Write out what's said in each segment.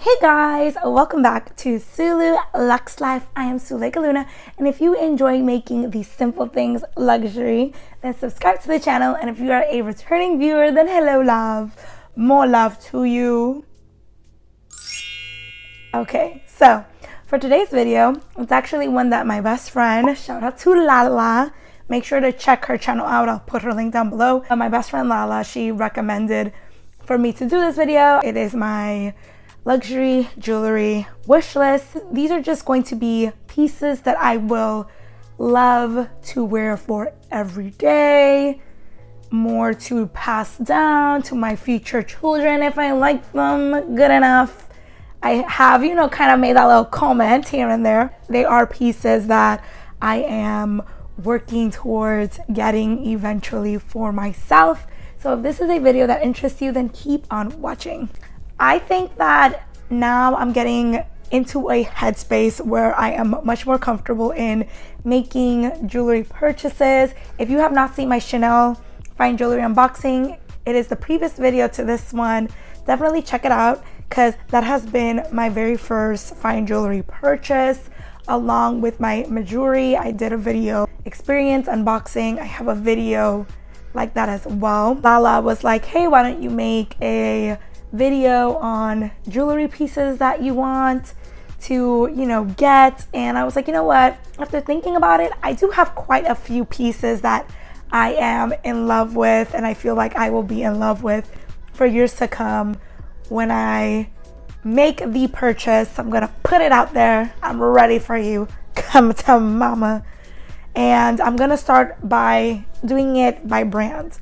Hey guys, welcome back to Sulu Luxe Life. I am Sulu Luna, and if you enjoy making these simple things luxury, then subscribe to the channel. And if you are a returning viewer, then hello love, more love to you. Okay, so for today's video, it's actually one that my best friend, shout out to Lala, make sure to check her channel out. I'll put her link down below. My best friend Lala, she recommended for me to do this video. It is my luxury jewelry wish list. These are just going to be pieces that I will love to wear for every day, more to pass down to my future children if I like them good enough. I have, kind of made that little comment here and there. They are pieces that I am working towards getting eventually for myself. So if this is a video that interests you, then keep on watching. I think that now I'm getting into a headspace where I am much more comfortable in making jewelry purchases. If you have not seen my Chanel fine jewelry unboxing, it is the previous video to this one. Definitely check it out because that has been my very first fine jewelry purchase. Along with my jewelry, I did a video experience unboxing. I have a video like that as well. Lala was like, hey, why don't you make a video on jewelry pieces that you want to get? And I was like, you know what, after thinking about it, I do have quite a few pieces that I am in love with, and I feel like I will be in love with for years to come. When I make the purchase, I'm gonna put it out there. I'm ready for you. Come to mama. And I'm gonna start by doing it by brand.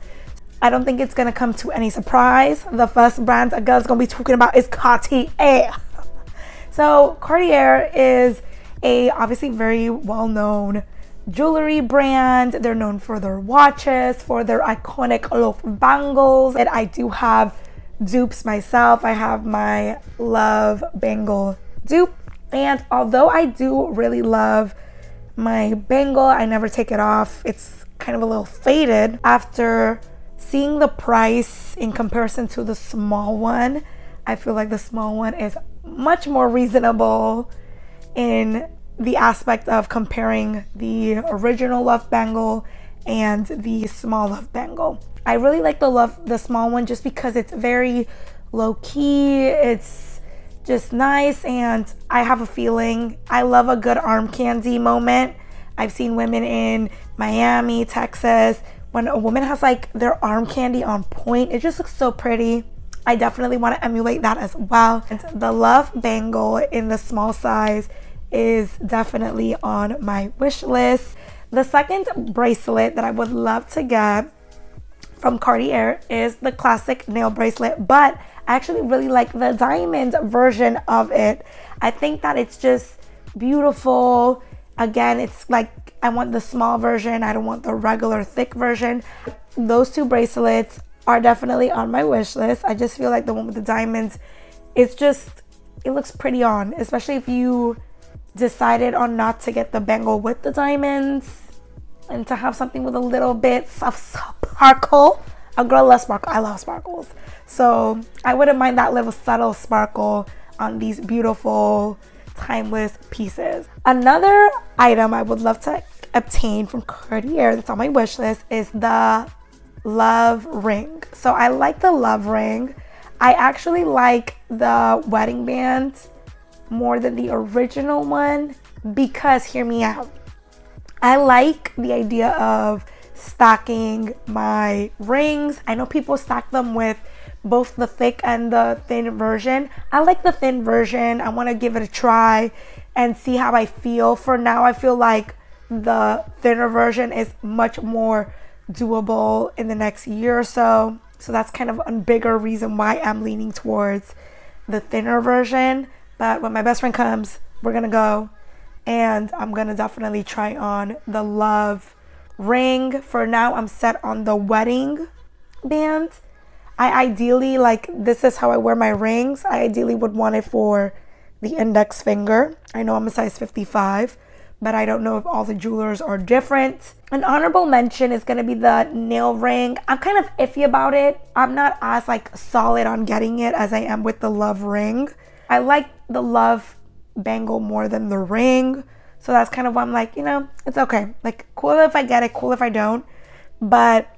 I don't think it's gonna come to any surprise. The first brand a girl's gonna be talking about is Cartier. So Cartier is a obviously very well-known jewelry brand. They're known for their watches, for their iconic love bangles. And I do have dupes myself. I have my love bangle dupe. And although I do really love my bangle, I never take it off. It's kind of a little faded. After seeing the price in comparison to the small one, I feel like the small one is much more reasonable in the aspect of comparing the original love bangle and the small love bangle. I really like the small one just because it's very low key. It's just nice, and I have a feeling I love a good arm candy moment. I've seen women in Miami, Texas, when a woman has like their arm candy on point, it just looks so pretty. I definitely want to emulate that as well. And the love bangle in the small size is definitely on my wish list. The second bracelet that I would love to get from Cartier is the classic nail bracelet, but I actually really like the diamond version of it. I think that it's just beautiful. Again, it's like I want the small version. I don't want the regular thick version. Those two bracelets are definitely on my wish list. I just feel like the one with the diamonds, it looks pretty on, especially if you decided on not to get the bangle with the diamonds and to have something with a little bit of sparkle. A girl loves sparkle. I love sparkles. So I wouldn't mind that little subtle sparkle on these beautiful timeless pieces. Another item I would love to obtain from Cartier that's on my wish list is the love ring. So I like the love ring. I actually like the wedding band more than the original one because, hear me out, I like the idea of stacking my rings. I know people stack them with both the thick and the thin version. I like the thin version. I want to give it a try and see how I feel. For now, I feel like the thinner version is much more doable in the next year or so. So that's kind of a bigger reason why I'm leaning towards the thinner version. But when my best friend comes, we're gonna go and I'm gonna definitely try on the love ring. For now, I'm set on the wedding band. I ideally, like, this is how I wear my rings. I ideally would want it for the index finger. I know I'm a size 55, but I don't know if all the jewelers are different. An honorable mention is gonna be the nail ring. I'm kind of iffy about it. I'm not as like solid on getting it as I am with the love ring. I like the love bangle more than the ring. So that's kind of why I'm like, you know, it's okay. Like, cool if I get it, cool if I don't. But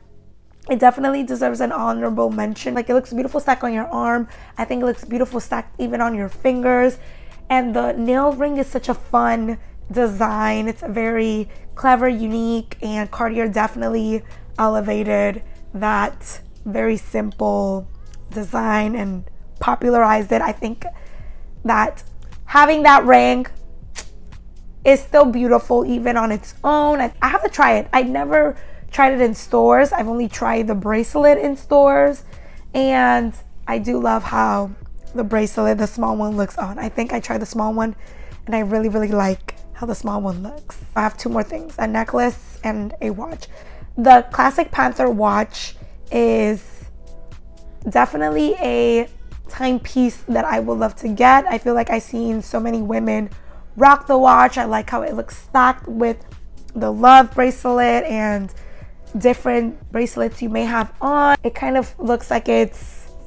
it definitely deserves an honorable mention. Like, it looks beautiful stacked on your arm. I think it looks beautiful stacked even on your fingers. And the nail ring is such a fun design. It's very clever, unique, and Cartier definitely elevated that very simple design and popularized it. I think that having that ring is still beautiful even on its own. I have to try it. I never tried it in stores. I've only tried the bracelet in stores, and I do love how the bracelet, the small one, looks on. I think I tried the small one and I really, really like how the small one looks. I have two more things, a necklace and a watch. The classic Panther watch is definitely a timepiece that I would love to get. I feel like I've seen so many women rock the watch. I like how it looks stacked with the love bracelet and different bracelets you may have on. It kind of looks like it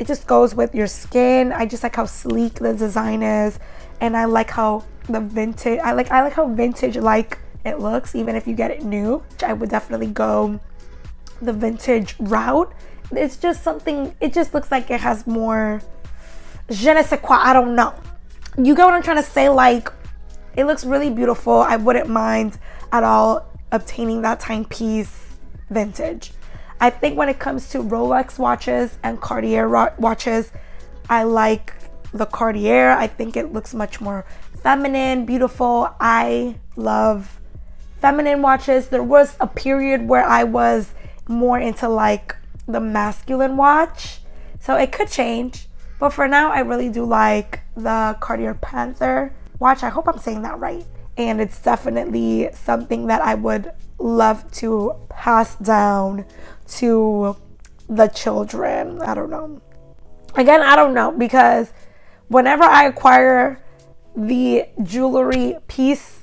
just goes with your skin. I just like how sleek the design is, and I like how the vintage, I like how vintage like it looks even if you get it new. I would definitely go the vintage route. It's just something, it just looks like it has more je ne sais quoi, I don't know. You get what I'm trying to say? Like, it looks really beautiful. I wouldn't mind at all obtaining that timepiece vintage. I think when it comes to Rolex watches and Cartier watches, I like the Cartier. I think it looks much more feminine, beautiful. I love feminine watches. There was a period where I was more into like the masculine watch, so it could change. But for now, I really do like the Cartier Panther watch. I hope I'm saying that right. And it's definitely something that I would love to pass down to the children. I don't know. Again, I don't know, because whenever I acquire the jewelry piece,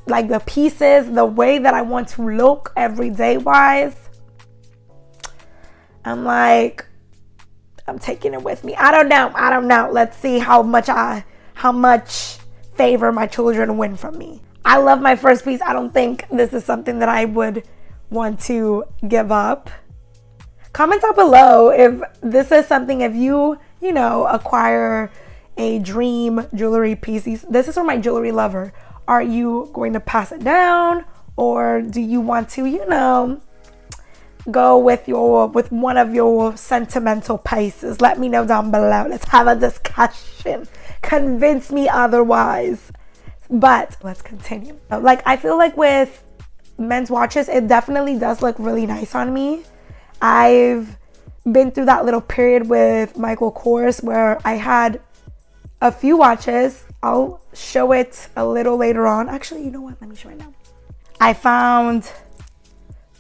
like the pieces, the way that I want to look everyday wise, I'm like, I'm taking it with me. I don't know. Let's see how much favor my children win from me. I love my first piece. I don't think this is something that I would want to give up. Comment down below if this is something, if you acquire a dream jewelry piece. This is for my jewelry lover. Are you going to pass it down, or do you want to, go with one of your sentimental pieces? Let me know down below. Let's have a discussion. Convince me otherwise. But let's continue. Like, I feel like with men's watches, it definitely does look really nice on me. I've been through that little period with Michael Kors where I had a few watches. I'll show it a little later on. Actually, you know what? Let me show it now. I found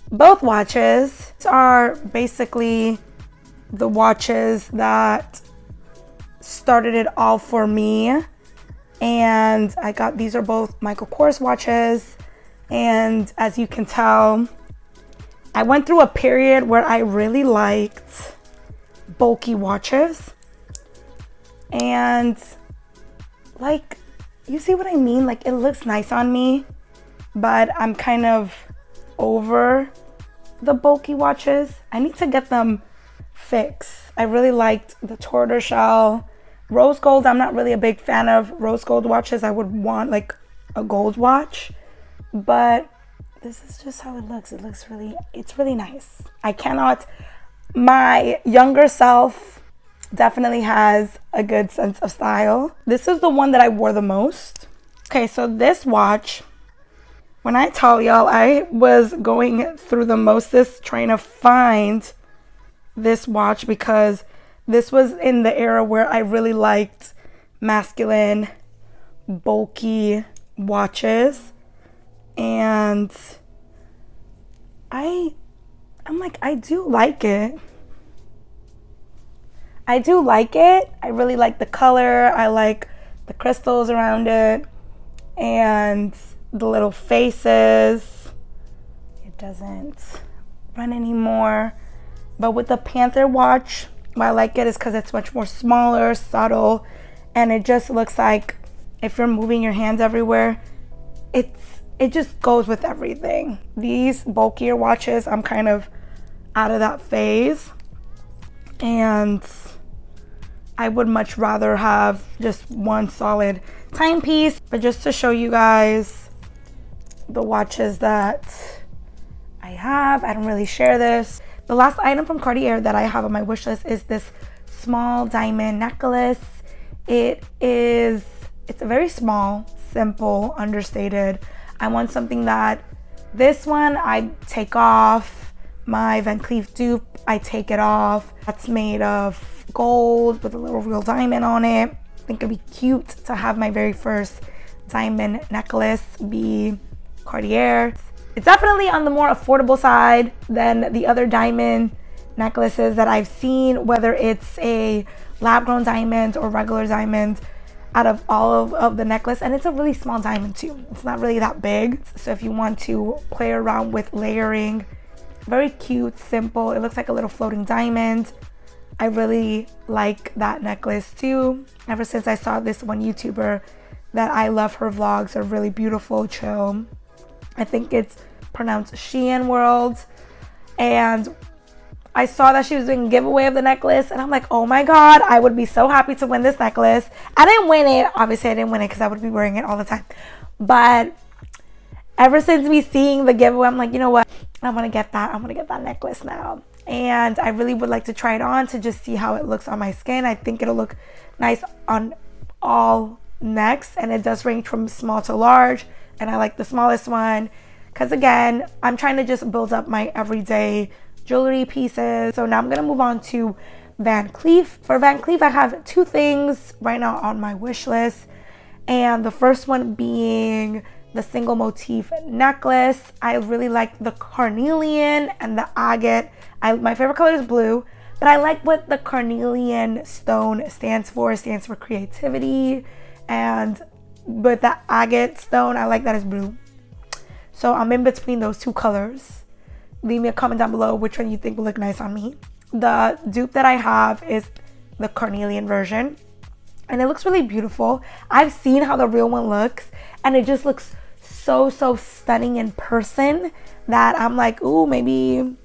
both watches. These are basically the watches that started it all for me. And I got, these are both Michael Kors watches. And as you can tell, I went through a period where I really liked bulky watches. And like, you see what I mean? Like, it looks nice on me, but I'm kind of over the bulky watches. I need to get them fixed. I really liked the tortoiseshell. Rose gold, I'm not really a big fan of rose gold watches. I would want like a gold watch, but this is just how it looks. It's really nice. My younger self definitely has a good sense of style. This is the one that I wore the most. Okay, so this watch, when I tell y'all, I was going through the mostest trying to find this watch, because this was in the era where I really liked masculine, bulky watches. And I'm like, I do like it. I really like the color. I like the crystals around it and the little faces. It doesn't run anymore. But with the Panther watch, why I like it is because it's much more smaller, subtle, and it just looks like if you're moving your hands everywhere, it just goes with everything. These bulkier watches, I'm kind of out of that phase, and I would much rather have just one solid timepiece. But just to show you guys the watches that I have, I don't really share this. The last item from Cartier that I have on my wish list is this small diamond necklace. It's a very small, simple, understated. I want something that, this one I take off. My Van Cleef dupe, I take it off. That's made of gold with a little real diamond on it. I think it'd be cute to have my very first diamond necklace be Cartier. It's definitely on the more affordable side than the other diamond necklaces that I've seen, whether it's a lab-grown diamond or regular diamond. Out of all of the necklace, and it's a really small diamond too. It's not really that big. So if you want to play around with layering, very cute, simple. It looks like a little floating diamond. I really like that necklace too. Ever since I saw this one YouTuber that I love, her vlogs are really beautiful, chill. I think it's pronounced Shein World. And I saw that she was doing a giveaway of the necklace, and I'm like, oh my God, I would be so happy to win this necklace. I didn't win it. Obviously, I didn't win it because I would be wearing it all the time. But ever since me seeing the giveaway, I'm like, you know what? I'm going to get that. I'm going to get that necklace now. And I really would like to try it on to just see how it looks on my skin. I think it'll look nice on all necks, and it does range from small to large. And I like the smallest one because, again, I'm trying to just build up my everyday jewelry pieces. So now I'm gonna move on to Van Cleef. For Van Cleef, I have two things right now on my wish list, and the first one being the single motif necklace. I really like the carnelian and the agate. My favorite color is blue, but I like what the carnelian stone stands for. It stands for creativity, and with the agate stone, I like that it's blue. So I'm in between those two colors. Leave me a comment down below which one you think will look nice on me. The dupe that I have is the carnelian version, and it looks really beautiful. I've seen how the real one looks, and it just looks so stunning in person that I'm like, ooh, maybe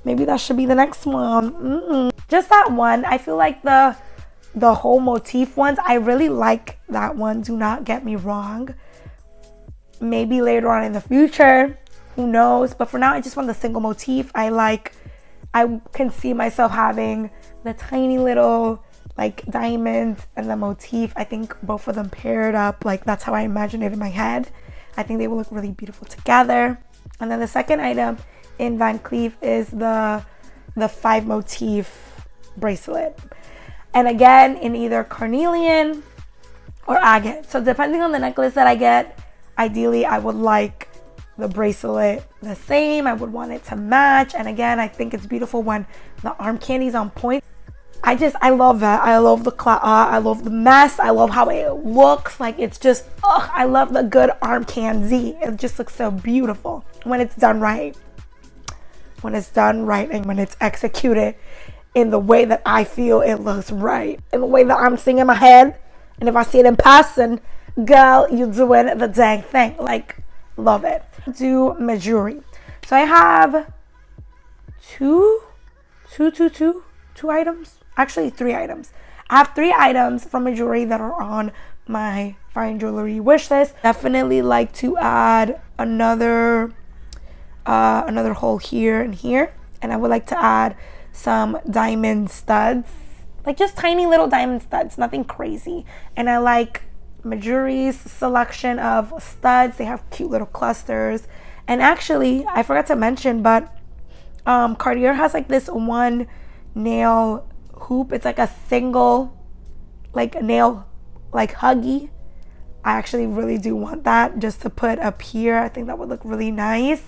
that should be the next one. Just that one. I feel like the whole motif ones, I really like that one. Do not get me wrong. Maybe later on in the future, who knows? But for now, I just want the single motif. I can see myself having the tiny little like diamond and the motif. I think both of them paired up. Like, that's how I imagine it in my head. I think they will look really beautiful together. And then the second item in Van Cleef is the 5 motif bracelet. And again, in either carnelian or agate. So depending on the necklace that I get, ideally I would like the bracelet the same. I would want it to match. And again, I think it's beautiful when the arm candy's on point. I love that. I love the I love the mess. I love how it looks. Like, it's just, I love the good arm candy. It just looks so beautiful when it's done right. When it's done right and when it's executed in the way that I feel it looks right. In the way that I'm seeing in my head. And if I see it in person, girl, you doing the dang thing. Like, love it. Do my jewelry. So I have two items. Actually, 3 items. I have 3 items from my jewelry that are on my fine jewelry wish list. Definitely like to add another hole here and here, and I would like to add some diamond studs, like just tiny little diamond studs, nothing crazy. And I like my jewelry's selection of studs. They have cute little clusters. And actually, I forgot to mention, but Cartier has like this one nail hoop. It's like a single like nail like huggy. I actually really do want that just to put up here. I think that would look really nice.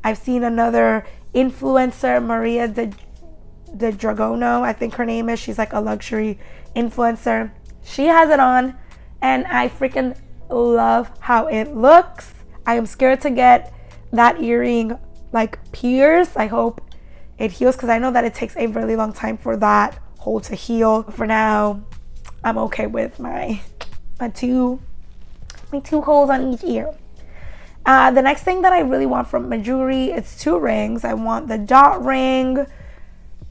I've seen another influencer, Maria de Dragono, I think her name is. She's like a luxury influencer. She has it on, and I freaking love how it looks. I am scared to get that earring like pierced. I hope it heals, because I know that it takes a really long time for that hole to heal. For now, I'm okay with my two holes on each ear. The next thing that I really want from my jewelry, it's 2 rings. I want the dot ring.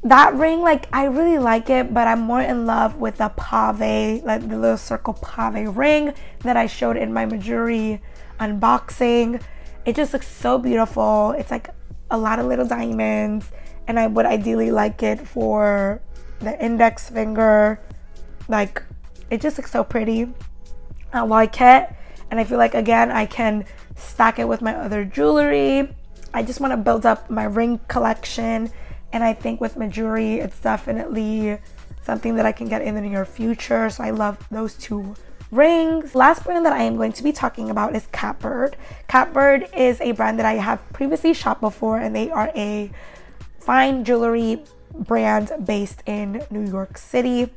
That ring, like, I really like it, but I'm more in love with the pave, like the little circle pave ring that I showed in my jewelry unboxing. It just looks so beautiful. It's like a lot of little diamonds, and I would ideally like it for the index finger. Like, it just looks so pretty. I like it, and I feel like, again, I can stack it with my other jewelry. I just want to build up my ring collection, and I think with my jewelry, it's definitely something that I can get in the near future. So I love those 2 rings. Last brand that I am going to be talking about is Catbird. Catbird is a brand that I have previously shopped before, and they are a fine jewelry brand based in New York City.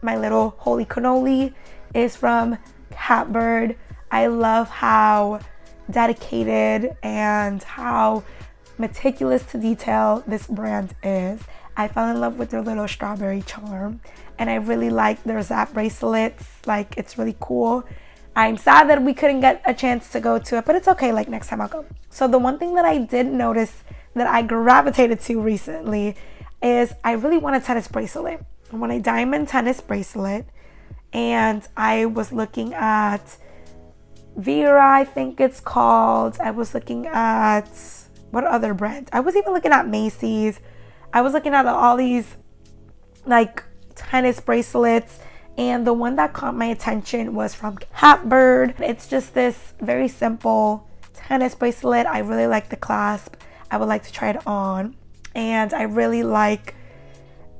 My little holy cannoli is from Catbird. I love how dedicated and how meticulous to detail this brand is. I fell in love with their little strawberry charm, and I really like their Zap bracelets. Like, it's really cool. I'm sad that we couldn't get a chance to go to it, but it's okay, like next time I'll go. So the one thing that I did notice that I gravitated to recently is I really want a tennis bracelet. I want a diamond tennis bracelet, and I was looking at Vera, I think it's called. I was looking at what other brand? I was even looking at Macy's. I was looking at all these like tennis bracelets, and the one that caught my attention was from Catbird. It's just this very simple tennis bracelet. I really like the clasp. I would like to try it on, and I really like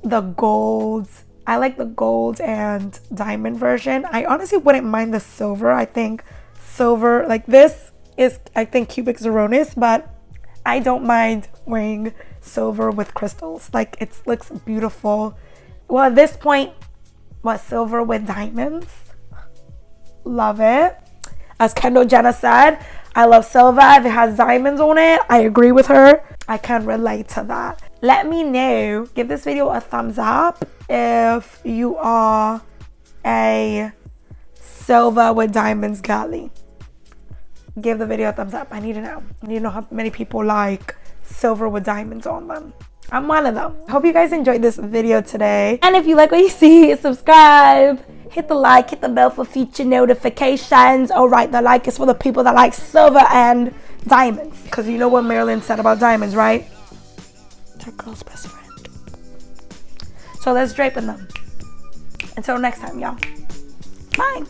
the golds. I like the gold and diamond version. I honestly wouldn't mind the silver. I think silver, like this is, I think, cubic zirconis, but I don't mind wearing silver with crystals. Like, it looks beautiful. Well, at this point, what, silver with diamonds? Love it. As Kendall Jenner said, I love silver if it has diamonds on it. I agree with her. I can relate to that. Let me know, give this video a thumbs up if you are a silver with diamonds girly. Give the video a thumbs up. I need to know. I need to know how many people like silver with diamonds on them. I'm one of them. I hope you guys enjoyed this video today. And if you like what you see, subscribe. Hit the like, hit the bell for future notifications. All right, the like is for the people that like silver and diamonds. Because you know what Marilyn said about diamonds, right? They're girl's best friend. So let's drape in them. Until next time, y'all. Bye.